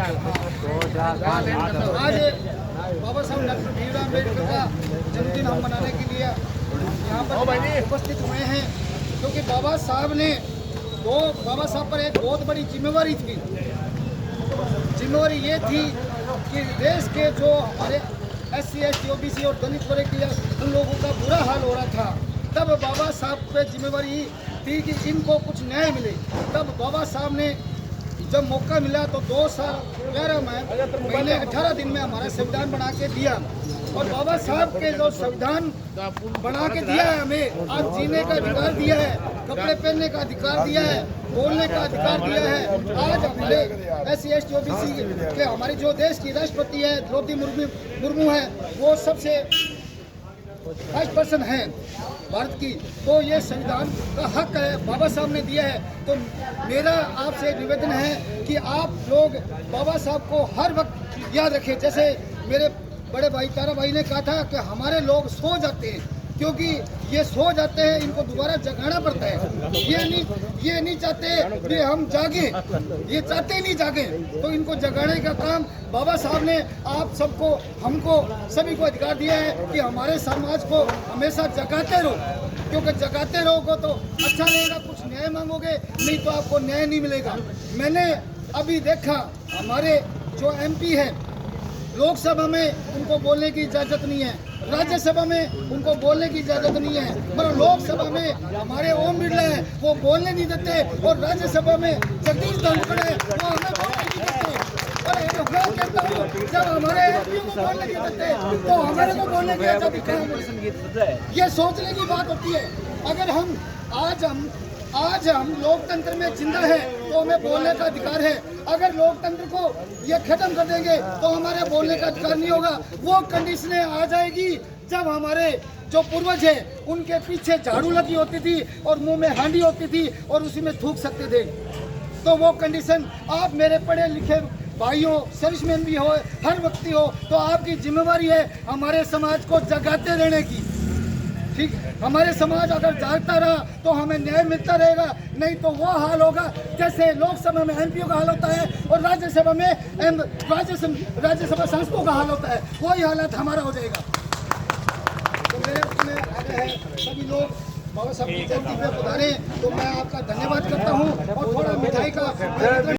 आज बाबा साहब डॉक्टर भीमराव अम्बेडकर का जन्मदिन हम मनाने के लिए यहाँ पर उपस्थित हुए हैं, क्योंकि बाबा साहब पर एक बहुत बड़ी जिम्मेवारी थी। जिम्मेवारी ये थी कि देश के जो हमारे SC, ST, OBC और दलित वर्ग के उन लोगों का बुरा हाल हो रहा था, तब बाबा साहब पे जिम्मेवारी थी कि इनको कुछ न्याय मिले। तब बाबा साहब ने जब मौका मिला तो 2 साल 11 महीने 18 दिन में हमारा संविधान बना के दिया। और बाबा साहब के जो संविधान बना के दिया है, हमें आज जीने का अधिकार दिया है, कपड़े पहनने का अधिकार दिया है, बोलने का अधिकार दिया है। आज हमारे SC, ST, OBC के हमारी जो देश की राष्ट्रपति है द्रौपदी मुर्मू है, वो सबसे फर्स्ट पर्सन है भारत की। तो ये संविधान का हक है, बाबा साहब ने दिया है। तो मेरा आपसे निवेदन है कि आप लोग बाबा साहब को हर वक्त याद रखें। जैसे मेरे बड़े भाई तारा भाई ने कहा था कि हमारे लोग सो जाते हैं, क्योंकि ये सो जाते हैं, इनको दोबारा जगाना पड़ता है। ये नहीं चाहते कि हम जागें, ये चाहते ही नहीं जागें, तो इनको जगाने का काम बाबा साहब ने आप सबको, हमको सभी को अधिकार दिया है कि हमारे समाज को हमेशा जगाते रहो, क्योंकि जगाते रहोगे तो अच्छा रहेगा। कुछ न्याय मांगोगे, नहीं तो आपको न्याय नहीं मिलेगा। मैंने अभी देखा हमारे जो MP है, लोकसभा में उनको बोलने की इजाज़त नहीं है, राज्यसभा में उनको बोलने की इजाज़त नहीं है, मगर लोकसभा में हमारे ओम बिरला है, वो बोलने नहीं देते, और राज्यसभा में जगदीश धनखड़ है, वो हमें बोलने नहीं देते। और मैं कहता हूँ, जब हमारे MP को बोलने नहीं देते तो हमारे को बोलने की आज़ादी कहाँ है? ये सोचने की बात होती है। अगर आज हम लोकतंत्र में जिंदा है तो हमें बोलने का अधिकार है। अगर लोकतंत्र को ये खत्म कर देंगे तो हमारे बोलने का अधिकार नहीं होगा। वो कंडीशनें आ जाएगी जब हमारे जो पूर्वज है उनके पीछे झाड़ू लगी होती थी और मुंह में हांडी होती थी और उसी में थूक सकते थे। तो वो कंडीशन आप मेरे पढ़े लिखे भाइयों, सर्विसमैन भी हो, हर व्यक्ति हो, तो आपकी जिम्मेवारी है हमारे समाज को जगाते रहने की। ठीक, हमारे समाज अगर जागता रहा तो हमें न्याय मिलता रहेगा, नहीं तो वो हाल होगा जैसे लोकसभा में MPओ का हाल होता है और राज्यसभा में राज्यसभा सांसदों का हाल होता है, वही हालत हमारा हो जाएगा। तो मेरे उसमें आगे है सभी लोग बाबा साहब की जयंती पे पधारें, तो मैं आपका धन्यवाद करता हूँ और थोड़ा मिठाई का